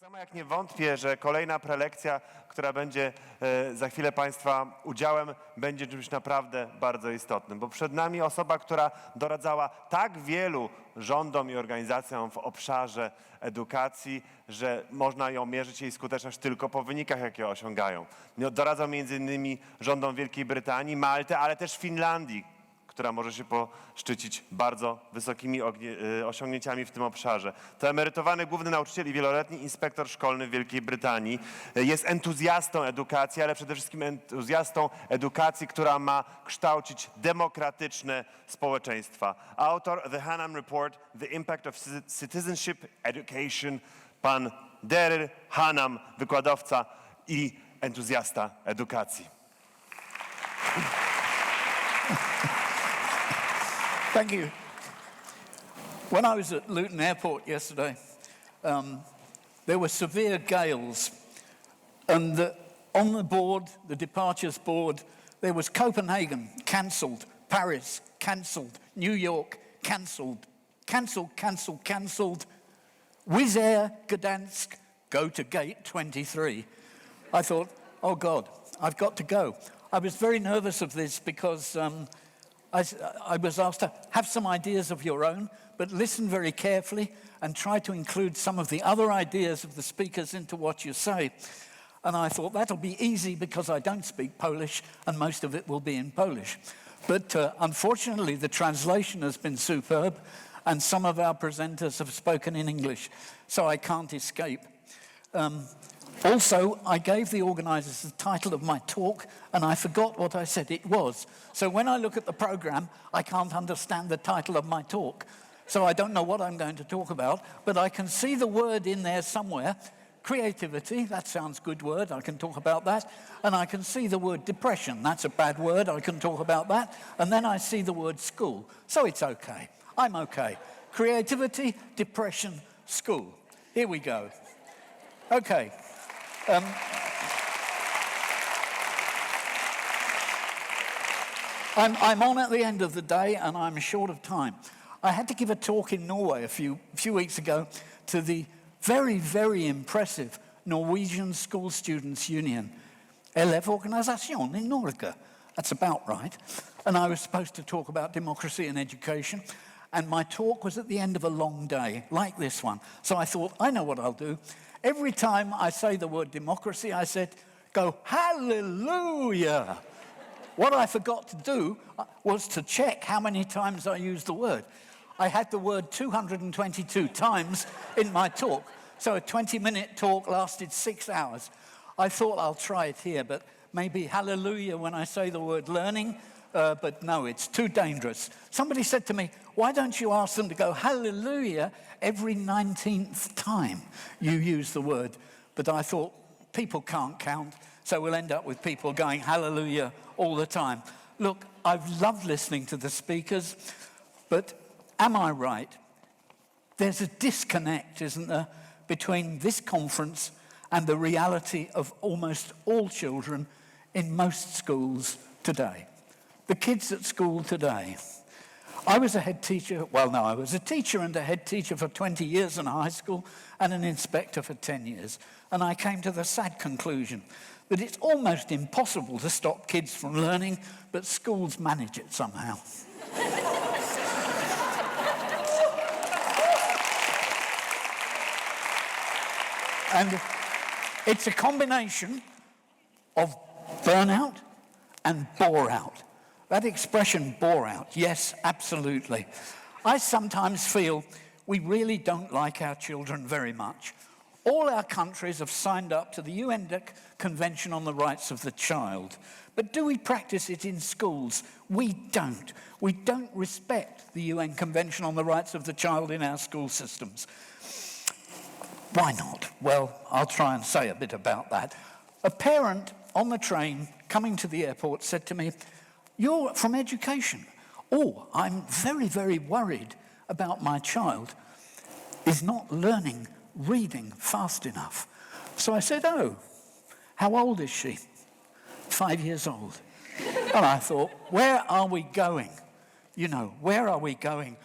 samo jak nie wątpię, że kolejna prelekcja, która będzie za chwilę Państwa udziałem, będzie czymś naprawdę bardzo istotnym, bo przed nami osoba, która doradzała tak wielu rządom i organizacjom w obszarze edukacji, że można ją mierzyć jej skuteczność tylko po wynikach, jakie osiągają. Doradzał m.in. rządom Wielkiej Brytanii, Malty, ale też Finlandii, która może się poszczycić bardzo wysokimi osiągnięciami w tym obszarze. To emerytowany główny nauczyciel i wieloletni inspektor szkolny w Wielkiej Brytanii. Jest entuzjastą edukacji, ale przede wszystkim entuzjastą edukacji, która ma kształcić demokratyczne społeczeństwa. Autor The Hannam Report, The Impact of Citizenship Education, pan Derry, Hannam, wykładowca i entuzjasta edukacji. Thank you. When I was at Luton Airport yesterday, there were severe gales, and on the board, the departures board, there was Copenhagen, cancelled, Paris, cancelled, New York, cancelled, cancelled, cancelled, cancelled, Wizz Air, Gdansk, go to gate 23. I thought, oh God, I've got to go. I was very nervous of this because I was asked to have some ideas of your own, but listen very carefully and try to include some of the other ideas of the speakers into what you say. And I thought that'll be easy because I don't speak Polish and most of it will be in Polish. But unfortunately, the translation has been superb and some of our presenters have spoken in English, so I can't escape. Also, I gave the organisers the title of my talk and I forgot what I said it was. So when I look at the programme, I can't understand the title of my talk. So I don't know what I'm going to talk about, but I can see the word in there somewhere. Creativity, that sounds good word, I can talk about that. And I can see the word depression, that's a bad word, I can talk about that. And then I see the word school, so it's okay. I'm okay. Creativity, depression, school. Here we go. Okay. I'm on at the end of the day and I'm short of time. I had to give a talk in Norway a few weeks ago to the very, very impressive Norwegian School Students' Union, Elevorganisasjon in Norge. That's about right. And I was supposed to talk about democracy and education, and my talk was at the end of a long day, like this one. So I thought, I know what I'll do. Every time I say the word democracy, I said, go, hallelujah. What I forgot to do was to check how many times I used the word. I had the word 222 times in my talk, so a 20-minute talk lasted 6 hours. I thought I'll try it here, but maybe hallelujah when I say the word learning, but no, it's too dangerous. Somebody said to me, why don't you ask them to go hallelujah every 19th time you use the word? But I thought, people can't count, so we'll end up with people going hallelujah all the time. Look, I've loved listening to the speakers, but am I right? There's a disconnect, isn't there, between this conference and the reality of almost all children in most schools today. The kids at school today. I was a head teacher, I was a teacher and a head teacher for 20 years in a high school and an inspector for 10 years. And I came to the sad conclusion that it's almost impossible to stop kids from learning, but schools manage it somehow. And it's a combination of burnout and bore-out. That expression, bore-out, yes, absolutely. I sometimes feel we really don't like our children very much. All our countries have signed up to the UN Convention on the Rights of the Child. But do we practice it in schools? We don't. We don't respect the UN Convention on the Rights of the Child in our school systems. Why not? Well, I'll try and say a bit about that. A parent on the train coming to the airport said to me, you're from education. Oh, I'm very, very worried about my child is not learning reading fast enough. So I said, oh, how old is she? 5 years old. And I thought, where are we going? You know, where are we going?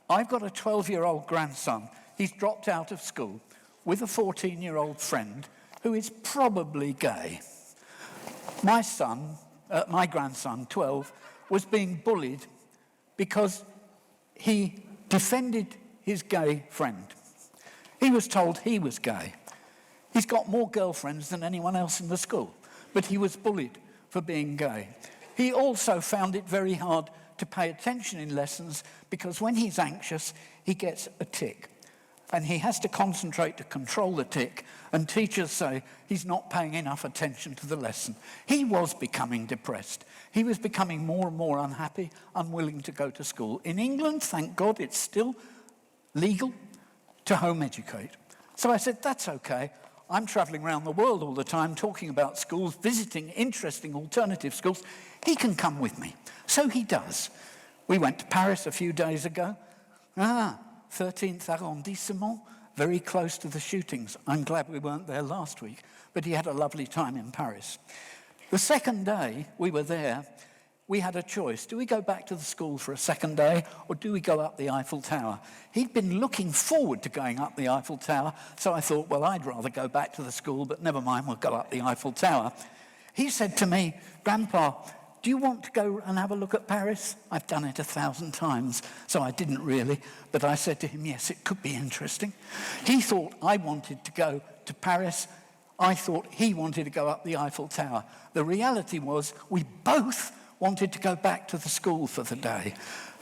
I've got a 12-year-old grandson. He's dropped out of school. with a 14-year-old friend who is probably gay. My grandson, 12, was being bullied because he defended his gay friend. He was told he was gay. He's got more girlfriends than anyone else in the school, but he was bullied for being gay. He also found it very hard to pay attention in lessons because when he's anxious, he gets a tic. And he has to concentrate to control the tic, and teachers say he's not paying enough attention to the lesson. He was becoming depressed. He was becoming more and more unhappy, unwilling to go to school. In England, thank God, it's still legal to home educate. So I said, that's okay. I'm traveling around the world all the time talking about schools, visiting interesting alternative schools. He can come with me. So he does. We went to Paris a few days ago. 13th arrondissement, very close to the shootings. I'm glad we weren't there last week, but he had a lovely time in Paris. The second day we were there, we had a choice. Do we go back to the school for a second day, or do we go up the Eiffel Tower? He'd been looking forward to going up the Eiffel Tower, so I thought, well, I'd rather go back to the school, but never mind, we'll go up the Eiffel Tower. He said to me, Grandpa, do you want to go and have a look at Paris? I've done it 1,000 times, so I didn't really, but I said to him, yes, it could be interesting. He thought I wanted to go to Paris. I thought he wanted to go up the Eiffel Tower. The reality was we both wanted to go back to the school for the day.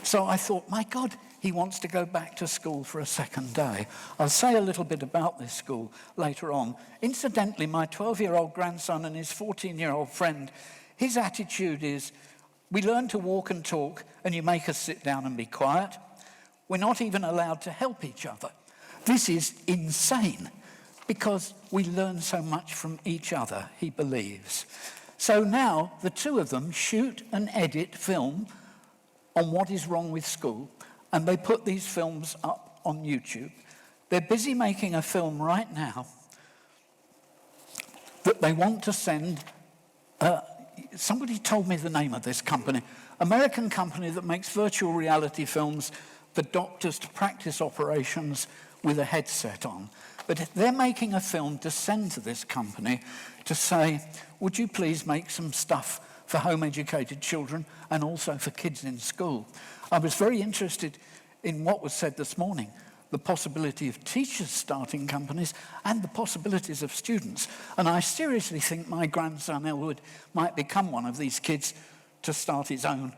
So I thought, my God, he wants to go back to school for a second day. I'll say a little bit about this school later on. Incidentally, my 12-year-old grandson and his 14-year-old friend, his attitude is, we learn to walk and talk, and you make us sit down and be quiet. We're not even allowed to help each other. This is insane, because we learn so much from each other, he believes. So now the two of them shoot and edit film on what is wrong with school, and they put these films up on YouTube. They're busy making a film right now that they want to send. Somebody told me the name of this company. American company that makes virtual reality films for doctors to practice operations with a headset on. But they're making a film to send to this company to say, would you please make some stuff for home-educated children and also for kids in school? I was very interested in what was said this morning, the possibility of teachers starting companies and the possibilities of students. And I seriously think my grandson Elwood might become one of these kids to start his own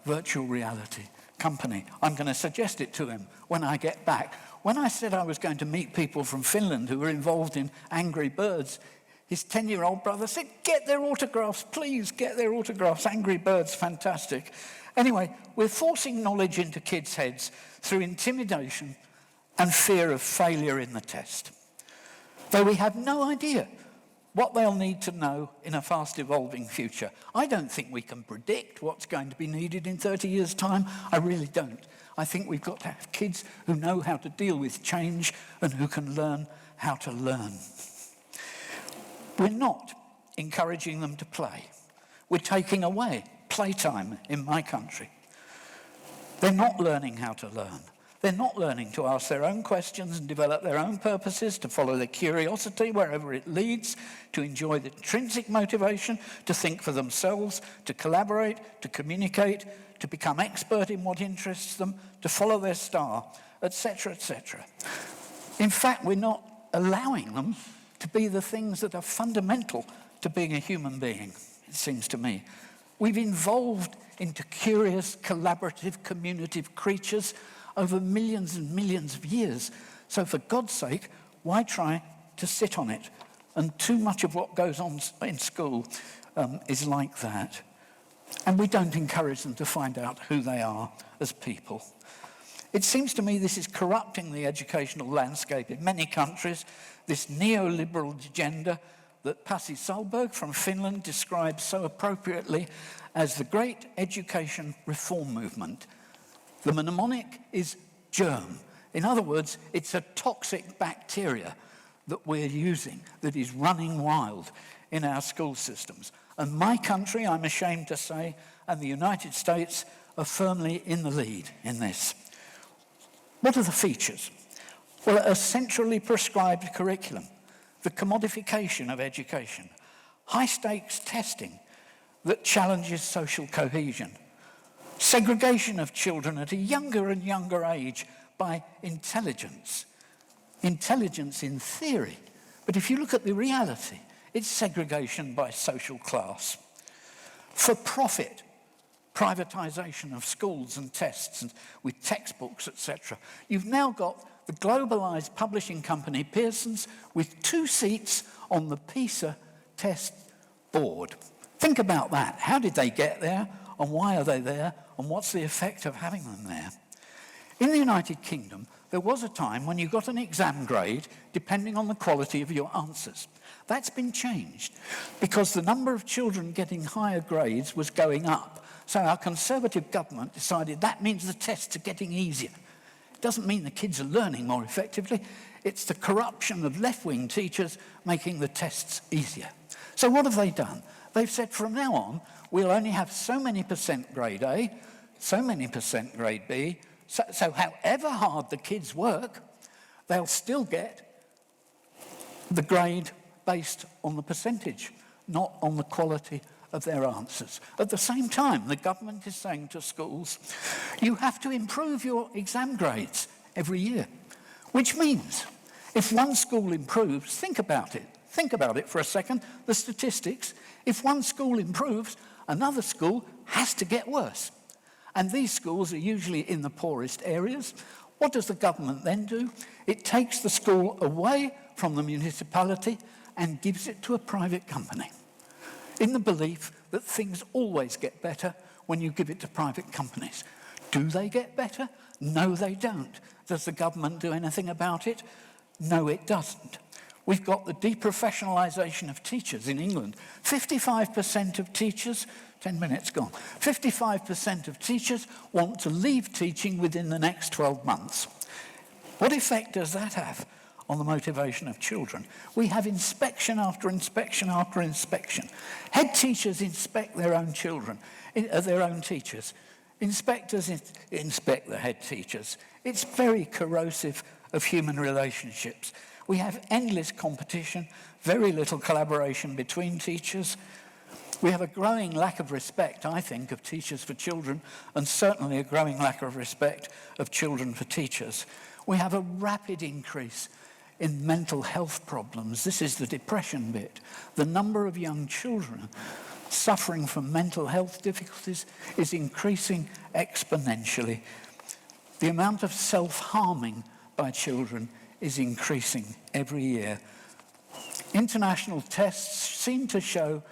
virtual reality company. I'm going to suggest it to him when I get back. When I said I was going to meet people from Finland who were involved in Angry Birds, his 10-year-old brother said, get their autographs, please, get their autographs. Angry Birds, fantastic. Anyway, we're forcing knowledge into kids' heads through intimidation and fear of failure in the test. Though we have no idea what they'll need to know in a fast-evolving future. I don't think we can predict what's going to be needed in 30 years' time. I really don't. I think we've got to have kids who know how to deal with change and who can learn how to learn. We're not encouraging them to play. We're taking away playtime in my country. They're not learning how to learn. They're not learning to ask their own questions and develop their own purposes, to follow their curiosity wherever it leads, to enjoy the intrinsic motivation, to think for themselves, to collaborate, to communicate, to become expert in what interests them, to follow their star, etc., etc. In fact, we're not allowing them to be the things that are fundamental to being a human being, it seems to me. We've evolved into curious, collaborative, communicative creatures over millions and millions of years. So for God's sake, why try to sit on it? And too much of what goes on in school is like that. And we don't encourage them to find out who they are as people. It seems to me this is corrupting the educational landscape in many countries, this neoliberal agenda that Pasi Sahlberg from Finland describes so appropriately as the great education reform movement. The mnemonic is germ. In other words, it's a toxic bacteria that we're using that is running wild in our school systems. And my country, I'm ashamed to say, and the United States are firmly in the lead in this. What are the features? Well, a centrally prescribed curriculum, the commodification of education, high-stakes testing that challenges social cohesion, segregation of children at a younger and younger age by intelligence. Intelligence in theory, but if you look at the reality, it's segregation by social class. For profit, privatization of schools and tests and with textbooks, etc. You've now got the globalized publishing company Pearson's with 2 seats on the PISA test board. Think about that. How did they get there, and why are they there, and what's the effect of having them there? In the United Kingdom, there was a time when you got an exam grade depending on the quality of your answers. That's been changed because the number of children getting higher grades was going up. So our Conservative government decided that means the tests are getting easier. It doesn't mean the kids are learning more effectively. It's the corruption of left-wing teachers making the tests easier. So what have they done? They've said from now on, we'll only have so many % grade A, so many % grade B, so however hard the kids work, they'll still get the grade based on the percentage, not on the quality of their answers. At the same time, the government is saying to schools, you have to improve your exam grades every year, which means if one school improves, think about it for a second, the statistics, if one school improves, another school has to get worse. And these schools are usually in the poorest areas. What does the government then do? It takes the school away from the municipality and gives it to a private company, in the belief that things always get better when you give it to private companies. Do they get better? No, they don't. Does the government do anything about it? No, it doesn't. We've got the deprofessionalisation of teachers in England. 55% of teachers, 10 minutes gone, 55% of teachers want to leave teaching within the next 12 months. What effect does that have on the motivation of children? We have inspection after inspection after inspection. Head teachers inspect their own children, their own teachers. Inspectors inspect the head teachers. It's very corrosive of human relationships. We have endless competition, very little collaboration between teachers. We have a growing lack of respect, I think, of teachers for children, and certainly a growing lack of respect of children for teachers. We have a rapid increase in mental health problems. This is the depression bit. The number of young children suffering from mental health difficulties is increasing exponentially. The amount of self-harming by children is increasing every year. International tests seem to show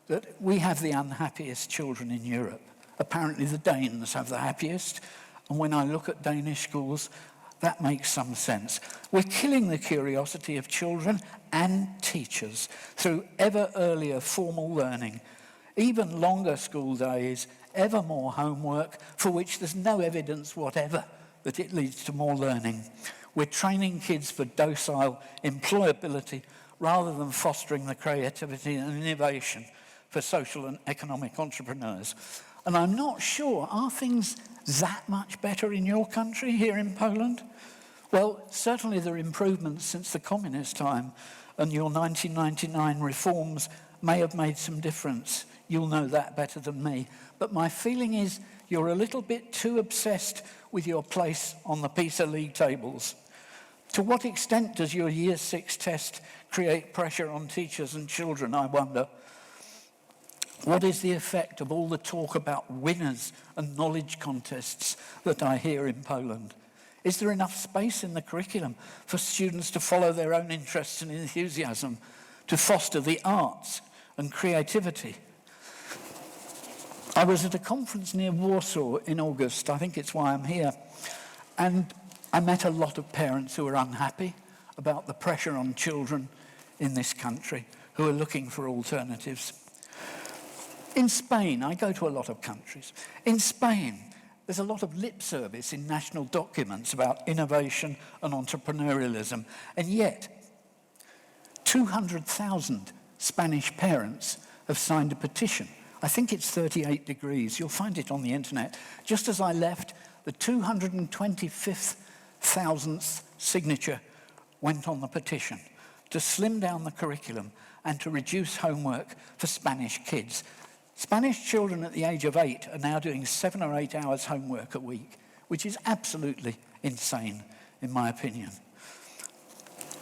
that we have the unhappiest children in Europe. Apparently the Danes have the happiest, and when I look at Danish schools, that makes some sense. We're killing the curiosity of children and teachers through ever earlier formal learning, even longer school days, ever more homework, for which there's no evidence whatever that it leads to more learning. We're training kids for docile employability rather than fostering the creativity and innovation for social and economic entrepreneurs. And I'm not sure, are things that much better in your country, here in Poland? Well, certainly there are improvements since the communist time, and your 1999 reforms may have made some difference. You'll know that better than me. But my feeling is you're a little bit too obsessed with your place on the PISA league tables. To what extent does your Year 6 test create pressure on teachers and children, I wonder? What is the effect of all the talk about winners and knowledge contests that I hear in Poland? Is there enough space in the curriculum for students to follow their own interests and enthusiasm, to foster the arts and creativity? I was at a conference near Warsaw in August, I think it's why I'm here, and I met a lot of parents who are unhappy about the pressure on children in this country, who are looking for alternatives. In Spain, I go to a lot of countries. In Spain, there's a lot of lip service in national documents about innovation and entrepreneurialism, and yet 200,000 Spanish parents have signed a petition. I think it's 38 degrees. You'll find it on the internet. Just as I left, the 225,000th signature went on the petition to slim down the curriculum and to reduce homework for Spanish kids. Spanish children at the age of 8 are now doing 7 or 8 hours homework a week, which is absolutely insane, in my opinion.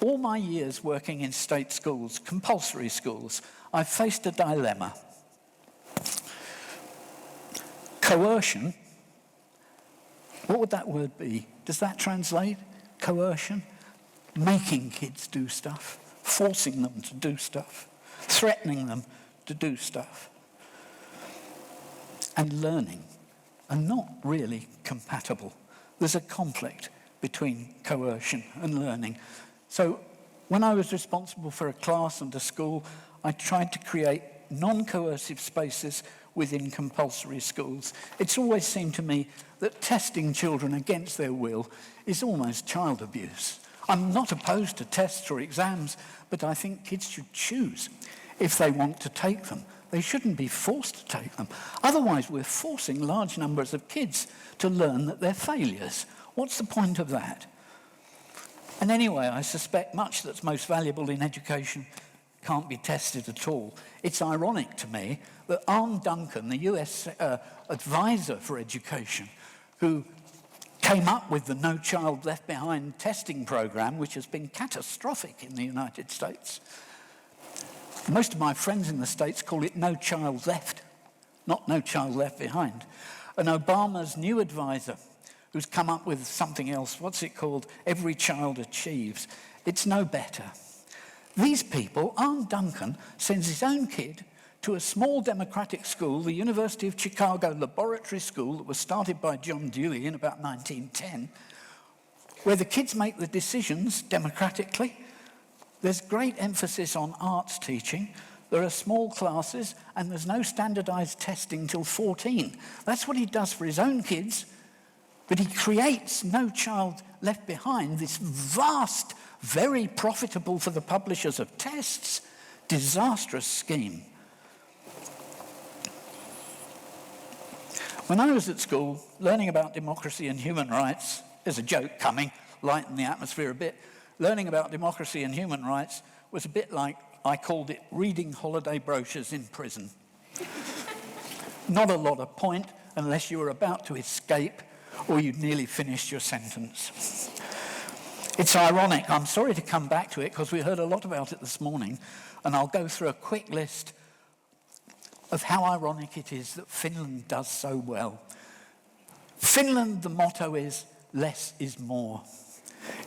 All my years working in state schools, compulsory schools, I've faced a dilemma. Coercion, what would that word be? Does that translate? Coercion? Making kids do stuff, forcing them to do stuff, threatening them to do stuff. And learning are not really compatible. There's a conflict between coercion and learning. So when I was responsible for a class and a school, I tried to create non-coercive spaces within compulsory schools. It's always seemed to me that testing children against their will is almost child abuse. I'm not opposed to tests or exams, but I think kids should choose if they want to take them. They shouldn't be forced to take them. Otherwise, we're forcing large numbers of kids to learn that they're failures. What's the point of that? And anyway, I suspect much that's most valuable in education can't be tested at all. It's ironic to me that Arne Duncan, the US advisor for education, who came up with the No Child Left Behind testing program, which has been catastrophic in the United States. Most of my friends in the States call it No Child Left, not No Child Left Behind. And Obama's new advisor, who's come up with something else, what's it called? Every Child Achieves. It's no better. These people, Arne Duncan sends his own kid to a small democratic school, the University of Chicago Laboratory School, that was started by John Dewey in about 1910, where the kids make the decisions democratically. There's great emphasis on arts teaching. There are small classes, and there's no standardized testing till 14. That's what he does for his own kids, but he creates No Child Left Behind, this vast, very profitable for the publishers of tests, disastrous scheme. When I was at school, learning about democracy and human rights, there's a joke coming, lighten the atmosphere a bit, learning about democracy and human rights was a bit like, I called it reading holiday brochures in prison. Not a lot of point unless you were about to escape or you'd nearly finished your sentence. It's ironic, I'm sorry to come back to it because we heard a lot about it this morning, and I'll go through a quick list of how ironic it is that Finland does so well. Finland, the motto is, less is more.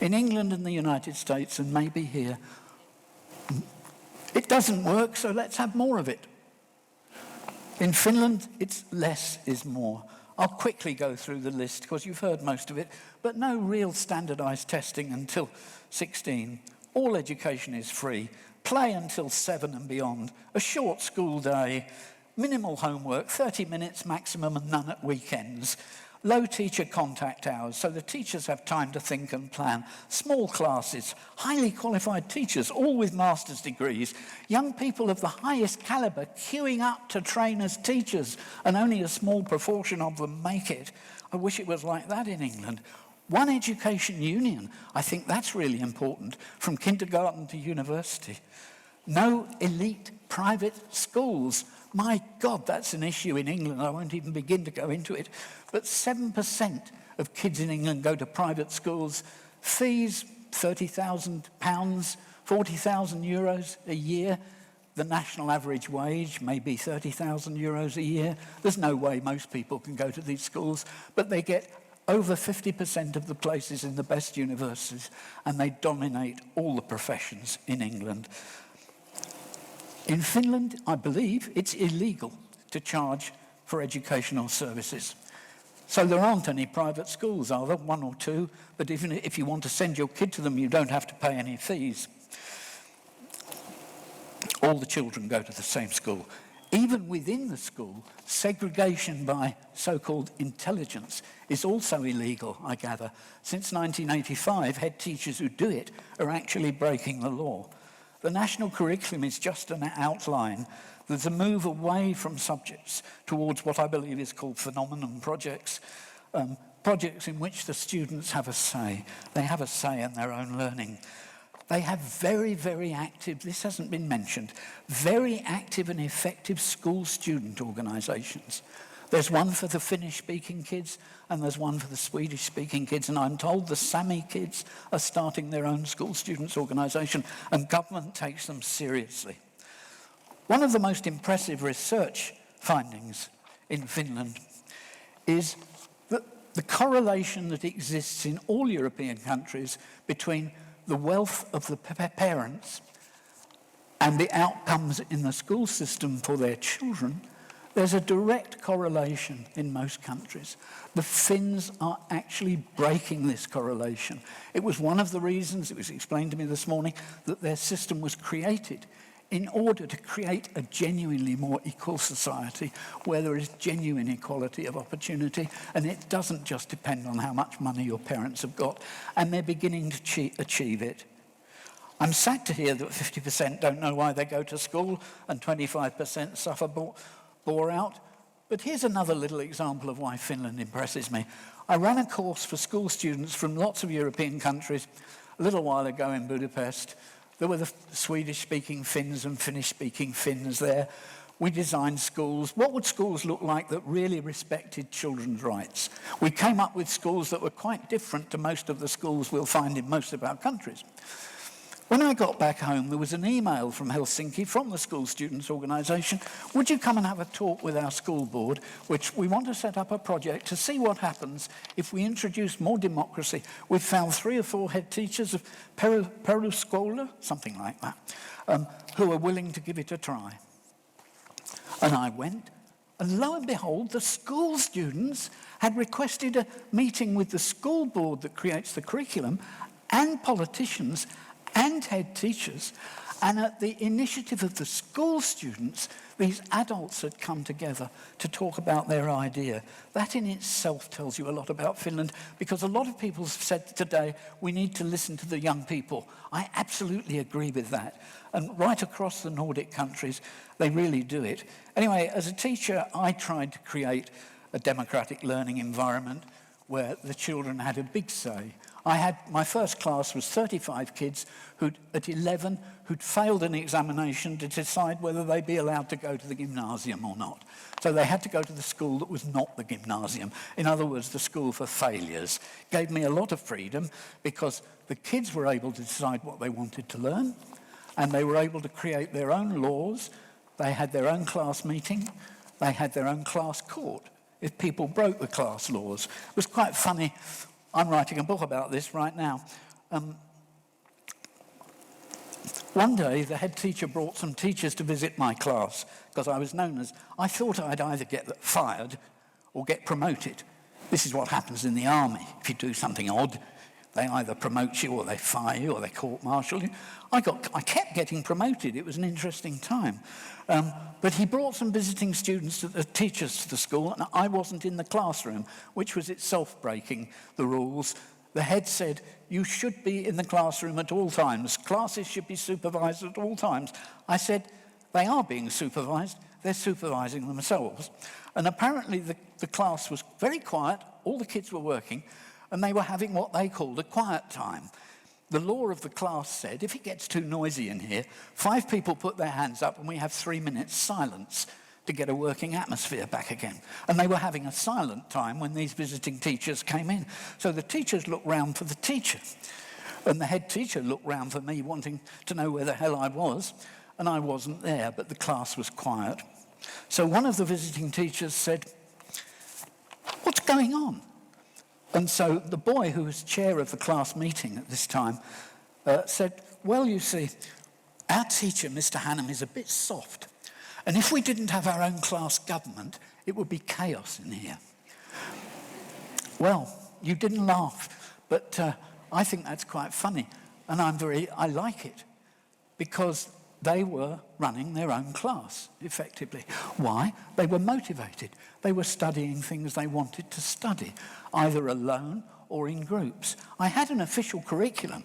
In England and the United States, and maybe here, it doesn't work, so let's have more of it. In Finland, it's less is more. I'll quickly go through the list because you've heard most of it, but no real standardized testing until 16. All education is free. Play until 7 and beyond. A short school day. Minimal homework, 30 minutes maximum and none at weekends. Low teacher contact hours, so the teachers have time to think and plan. Small classes, highly qualified teachers, all with master's degrees. Young people of the highest caliber queuing up to train as teachers, and only a small proportion of them make it. I wish it was like that in England. One education union, I think that's really important, from kindergarten to university. No elite private schools. My God, that's an issue in England. I won't even begin to go into it. But 7% of kids in England go to private schools. Fees, £30,000, 40,000 euros a year. The national average wage may be 30,000 euros a year. There's no way most people can go to these schools, but they get over 50% of the places in the best universities, and they dominate all the professions in England. In Finland, I believe, it's illegal to charge for educational services. So there aren't any private schools, are there? 1 or 2, but even if you want to send your kid to them, you don't have to pay any fees. All the children go to the same school. Even within the school, segregation by so-called intelligence is also illegal, I gather. Since 1985, head teachers who do it are actually breaking the law. The national curriculum is just an outline. There's a move away from subjects towards what I believe is called phenomenon projects. projects in which the students have a say. They have a say in their own learning. They have very, very active, this hasn't been mentioned, very active and effective school student organisations. There's one for the Finnish-speaking kids, and there's one for the Swedish-speaking kids, and I'm told the Sami kids are starting their own school students organisation, and government takes them seriously. One of the most impressive research findings in Finland is that the correlation that exists in all European countries between the wealth of the parents and the outcomes in the school system for their children, there's a direct correlation in most countries. The Finns are actually breaking this correlation. It was one of the reasons, it was explained to me this morning, that their system was created in order to create a genuinely more equal society where there is genuine equality of opportunity, and it doesn't just depend on how much money your parents have got, and they're beginning to achieve it. I'm sad to hear that 50% don't know why they go to school and 25% suffer bore out, but here's another little example of why Finland impresses me. I ran a course for school students from lots of European countries a little while ago in Budapest. There were the Swedish-speaking Finns and Finnish-speaking Finns there. We designed schools. What would schools look like that really respected children's rights? We came up with schools that were quite different to most of the schools we'll find in most of our countries. When I got back home, there was an email from Helsinki, from the school students' organisation. Would you come and have a talk with our school board, which we want to set up a project to see what happens if we introduce more democracy. We've found 3 or 4 head teachers of peruskola, something like that, who are willing to give it a try. And I went, and lo and behold, the school students had requested a meeting with the school board that creates the curriculum and politicians and head teachers, and at the initiative of the school students, these adults had come together to talk about their idea. That in itself tells you a lot about Finland, because a lot of people have said today, we need to listen to the young people. I absolutely agree with that. And right across the Nordic countries, they really do it. Anyway, as a teacher, I tried to create a democratic learning environment where the children had a big say. My first class was 35 kids at 11 who'd failed an examination to decide whether they'd be allowed to go to the gymnasium or not. So they had to go to the school that was not the gymnasium. In other words, the school for failures. Gave me a lot of freedom because the kids were able to decide what they wanted to learn, and they were able to create their own laws. They had their own class meeting. They had their own class court if people broke the class laws. It was quite funny. I'm writing a book about this right now. One day, the head teacher brought some teachers to visit my class because I was known as, I thought I'd either get fired or get promoted. This is what happens in the army. If you do something odd, they either promote you or they fire you or they court-martial you. I kept getting promoted. It was an interesting time. But he brought some visiting students, teachers to the school, and I wasn't in the classroom, which was itself breaking the rules. The head said, you should be in the classroom at all times. Classes should be supervised at all times. I said, they are being supervised. They're supervising themselves. And apparently the class was very quiet. All the kids were working, and they were having what they called a quiet time. The law of the class said, if it gets too noisy in here, 5 people put their hands up and we have 3 minutes silence to get a working atmosphere back again. And they were having a silent time when these visiting teachers came in. So the teachers looked round for the teacher, and the head teacher looked round for me, wanting to know where the hell I was, and I wasn't there, but the class was quiet. So one of the visiting teachers said, what's going on? And so the boy who was chair of the class meeting at this time said, well, you see, our teacher, Mr. Hannam, is a bit soft. And if we didn't have our own class government, it would be chaos in here. Well, you didn't laugh, but I think that's quite funny. And I like it, because they were running their own class, effectively. Why? They were motivated. They were studying things they wanted to study, either alone or in groups. I had an official curriculum,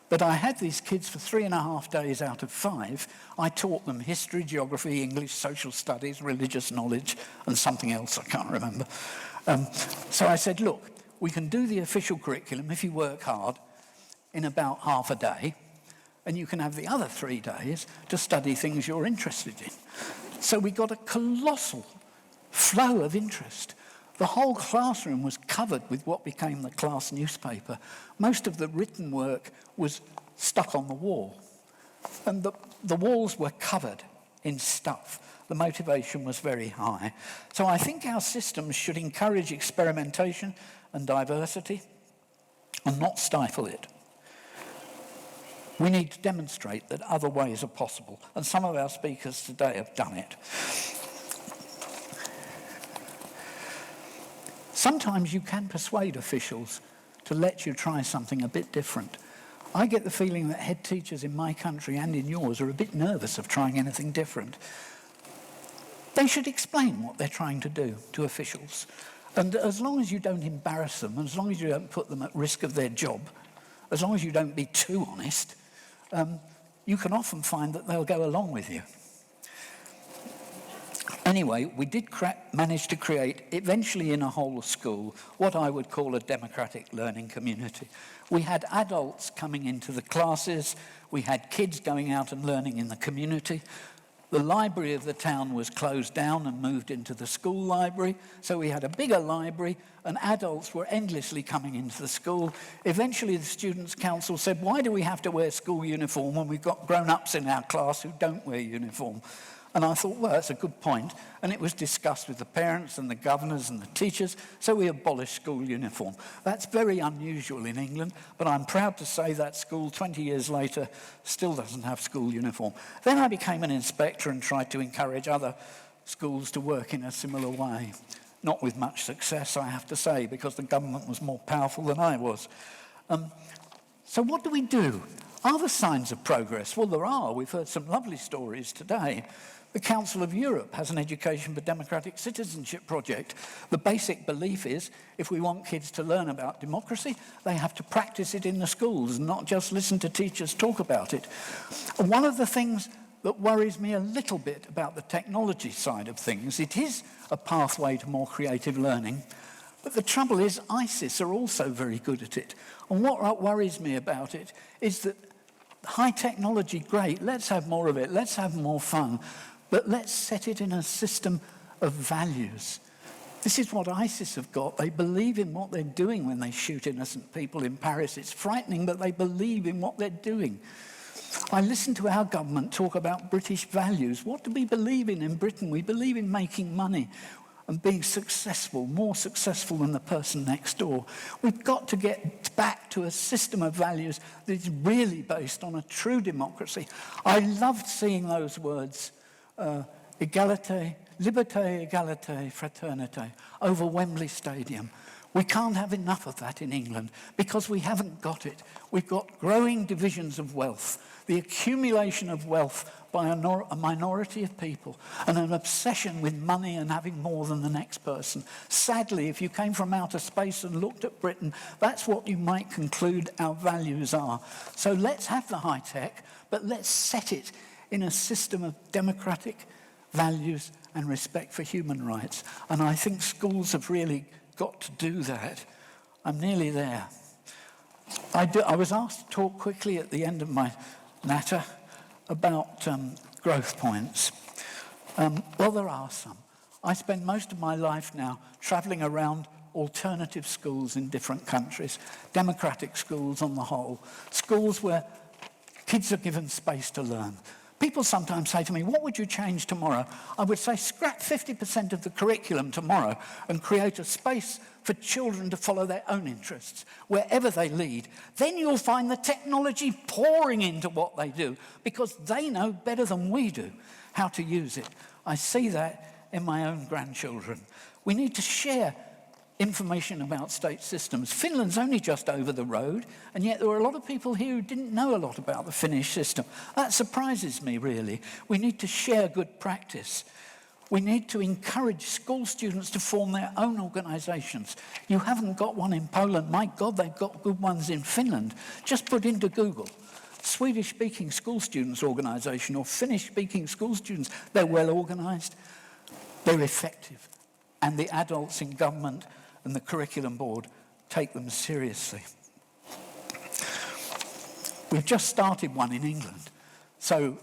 but I had these kids for 3.5 days out of 5. I taught them history, geography, English, social studies, religious knowledge, and something else I can't remember. So I said, look, we can do the official curriculum if you work hard in about half a day, and you can have the other 3 days to study things you're interested in. So we got a colossal flow of interest. The whole classroom was covered with what became the class newspaper. Most of the written work was stuck on the wall, and the walls were covered in stuff. The motivation was very high. So I think our systems should encourage experimentation and diversity and not stifle it. We need to demonstrate that other ways are possible, and some of our speakers today have done it. Sometimes you can persuade officials to let you try something a bit different. I get the feeling that head teachers in my country and in yours are a bit nervous of trying anything different. They should explain what they're trying to do to officials. And as long as you don't embarrass them, as long as you don't put them at risk of their job, as long as you don't be too honest, you can often find that they'll go along with you. Anyway, we did manage to create, eventually in a whole school, what I would call a democratic learning community. We had adults coming into the classes, we had kids going out and learning in the community. The library of the town was closed down and moved into the school library, so we had a bigger library, and adults were endlessly coming into the school. Eventually, the Students' Council said, why do we have to wear school uniform when we've got grown-ups in our class who don't wear uniform? And I thought, well, that's a good point. And it was discussed with the parents and the governors and the teachers, so we abolished school uniform. That's very unusual in England, but I'm proud to say that school, 20 years later, still doesn't have school uniform. Then I became an inspector and tried to encourage other schools to work in a similar way. Not with much success, I have to say, because the government was more powerful than I was. So what do we do? Are there signs of progress? Well, there are. We've heard some lovely stories today. The Council of Europe has an Education for Democratic Citizenship project. The basic belief is if we want kids to learn about democracy, they have to practice it in the schools and not just listen to teachers talk about it. And one of the things that worries me a little bit about the technology side of things, it is a pathway to more creative learning, but the trouble is ISIS are also very good at it. And what worries me about it is that high technology, great, let's have more of it, let's have more fun, but let's set it in a system of values. This is what ISIS have got. They believe in what they're doing when they shoot innocent people in Paris. It's frightening, but they believe in what they're doing. I listen to our government talk about British values. What do we believe in Britain? We believe in making money and being successful, more successful than the person next door. We've got to get back to a system of values that is really based on a true democracy. I loved seeing those words, égalité, liberté, égalité, fraternité, over Wembley Stadium. We can't have enough of that in England because we haven't got it. We've got growing divisions of wealth, the accumulation of wealth by a minority of people, and an obsession with money and having more than the next person. Sadly, if you came from outer space and looked at Britain, that's what you might conclude our values are. So let's have the high tech, but let's set it in a system of democratic values and respect for human rights. And I think schools have really got to do that. I'm nearly there. I was asked to talk quickly at the end of my natter about growth points. Well, there are some. I spend most of my life now travelling around alternative schools in different countries, democratic schools on the whole, schools where kids are given space to learn. People sometimes say to me, what would you change tomorrow? I would say, scrap 50% of the curriculum tomorrow and create a space for children to follow their own interests, wherever they lead. Then you'll find the technology pouring into what they do, because they know better than we do how to use it. I see that in my own grandchildren. We need to share information about state systems. Finland's only just over the road, and yet there were a lot of people here who didn't know a lot about the Finnish system. That surprises me, really. We need to share good practice. We need to encourage school students to form their own organisations. You haven't got one in Poland. My God, they've got good ones in Finland. Just put into Google, Swedish-speaking school students organisation or Finnish-speaking school students. They're well organised, they're effective, and the adults in government and the curriculum board take them seriously. We've just started one in England. So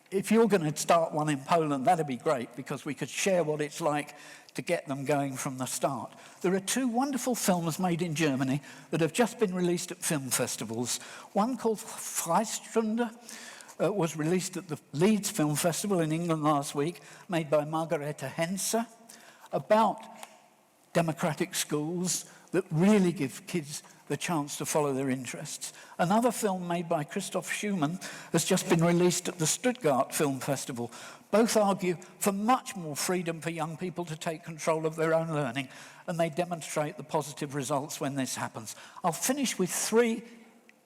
if you're going to start one in Poland, that'd be great, because we could share what it's like to get them going from the start. There are 2 wonderful films made in Germany that have just been released at film festivals. One called Freistunde was released at the Leeds Film Festival in England last week, made by Margarete Henze, about democratic schools that really give kids the chance to follow their interests. Another film made by Christoph Schumann has just been released at the Stuttgart Film Festival. Both argue for much more freedom for young people to take control of their own learning, and they demonstrate the positive results when this happens. I'll finish with 3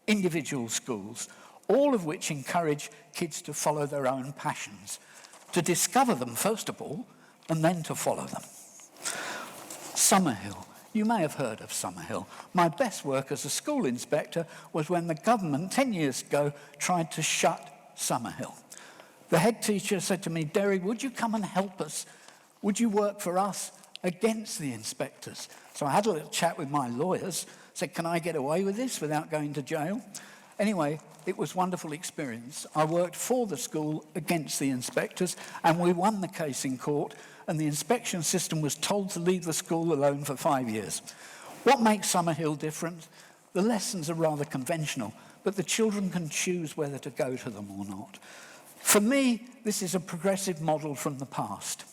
individual schools, all of which encourage kids to follow their own passions, to discover them first of all, and then to follow them. Summerhill. You may have heard of Summerhill. My best work as a school inspector was when the government 10 years ago tried to shut Summerhill. The head teacher said to me, "Derry, would you come and help us? Would you work for us against the inspectors?" So I had a little chat with my lawyers, said, "Can I get away with this without going to jail?" Anyway, it was a wonderful experience. I worked for the school against the inspectors, and we won the case in court, and the inspection system was told to leave the school alone for 5 years. What makes Summerhill different? The lessons are rather conventional, but the children can choose whether to go to them or not. For me, this is a progressive model from the past.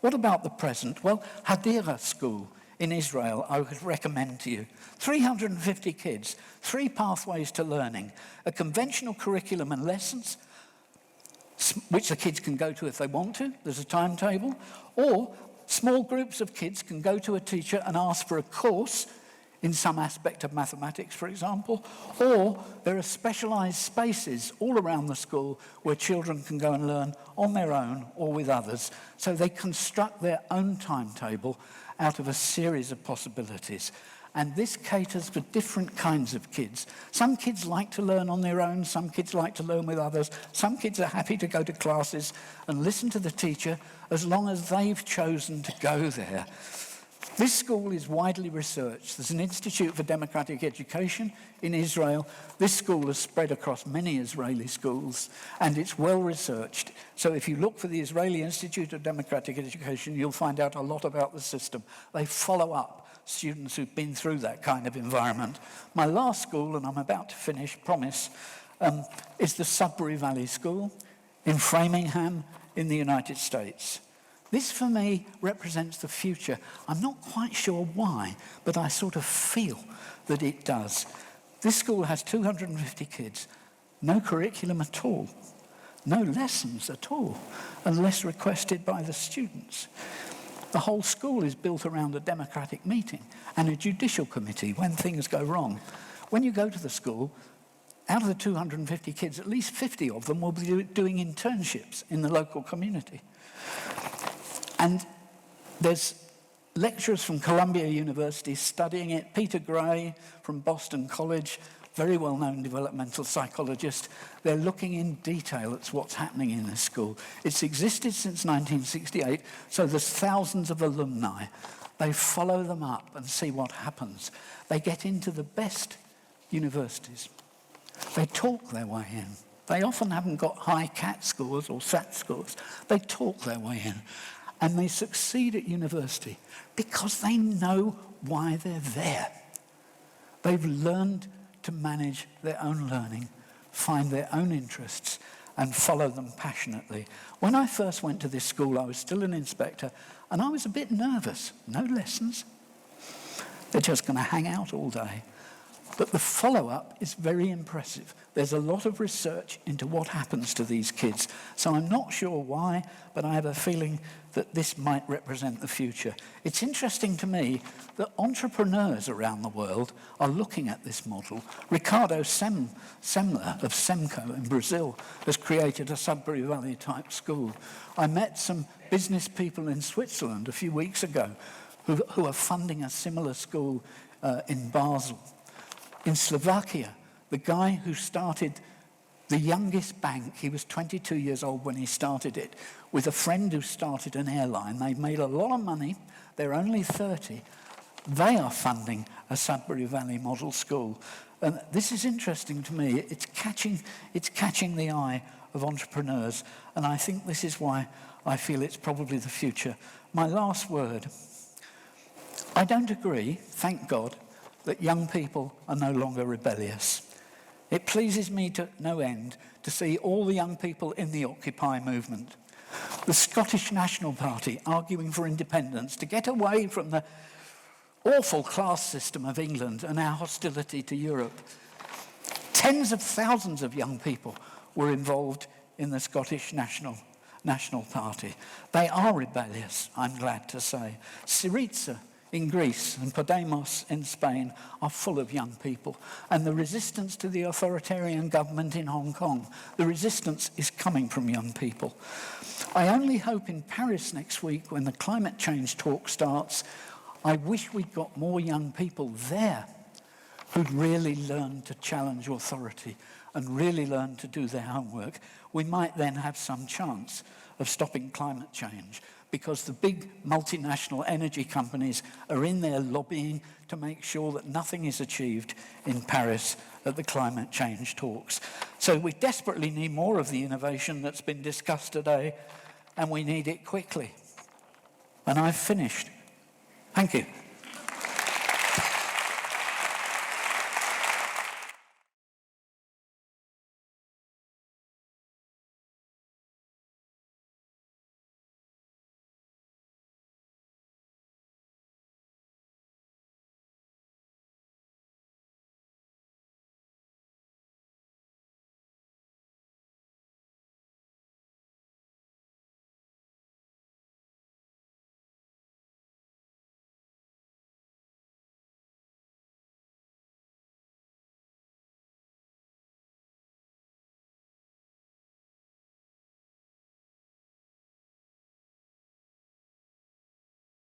What about the present? Well, Hadera School in Israel, I would recommend to you. 350 kids, 3 pathways to learning, a conventional curriculum and lessons, which the kids can go to if they want to. There's a timetable. Or small groups of kids can go to a teacher and ask for a course in some aspect of mathematics, for example. Or there are specialised spaces all around the school where children can go and learn on their own or with others. So they construct their own timetable out of a series of possibilities. And this caters for different kinds of kids. Some kids like to learn on their own, some kids like to learn with others, some kids are happy to go to classes and listen to the teacher as long as they've chosen to go there. This school is widely researched. There's an Institute for Democratic Education in Israel. This school is spread across many Israeli schools, and it's well researched. So if you look for the Israeli Institute of Democratic Education, you'll find out a lot about the system. They follow up students who've been through that kind of environment. My last school, and I'm about to finish, promise, is the Sudbury Valley School in Framingham in the United States. This, for me, represents the future. I'm not quite sure why, but I sort of feel that it does. This school has 250 kids, no curriculum at all, no lessons at all, unless requested by the students. The whole school is built around a democratic meeting and a judicial committee when things go wrong. When you go to the school, out of the 250 kids, at least 50 of them will be doing internships in the local community. And there's lecturers from Columbia University studying it. Peter Gray from Boston College, very well-known developmental psychologist. They're looking in detail at what's happening in this school. It's existed since 1968, so there's thousands of alumni. They follow them up and see what happens. They get into the best universities. They talk their way in. They often haven't got high CAT scores or SAT scores. They talk their way in. And they succeed at university because they know why they're there. They've learned to manage their own learning, find their own interests, and follow them passionately. When I first went to this school, I was still an inspector, and I was a bit nervous. No lessons. They're just going to hang out all day. But the follow-up is very impressive. There's a lot of research into what happens to these kids. So I'm not sure why, but I have a feeling that this might represent the future. It's interesting to me that entrepreneurs around the world are looking at this model. Ricardo Semler of Semco in Brazil has created a Sudbury Valley type school. I met some business people in Switzerland a few weeks ago who are funding a similar school in Basel. In Slovakia, the guy who started the youngest bank, he was 22 years old when he started it, with a friend who started an airline. They've made a lot of money. They're only 30. They are funding a Sudbury Valley model school. And this is interesting to me. It's catching the eye of entrepreneurs. And I think this is why I feel it's probably the future. My last word. I don't agree, thank God, that young people are no longer rebellious. It pleases me to no end to see all the young people in the Occupy movement, the Scottish National Party arguing for independence to get away from the awful class system of England and our hostility to Europe. Tens of thousands of young people were involved in the Scottish National Party. They are rebellious, I'm glad to say. Syriza in Greece and Podemos in Spain are full of young people. And the resistance to the authoritarian government in Hong Kong, the resistance is coming from young people. I only hope in Paris next week, when the climate change talk starts, I wish we'd got more young people there who'd really learn to challenge authority and really learn to do their homework. We might then have some chance of stopping climate change, because the big multinational energy companies are in there lobbying to make sure that nothing is achieved in Paris at the climate change talks. So we desperately need more of the innovation that's been discussed today, and we need it quickly. And I've finished. Thank you.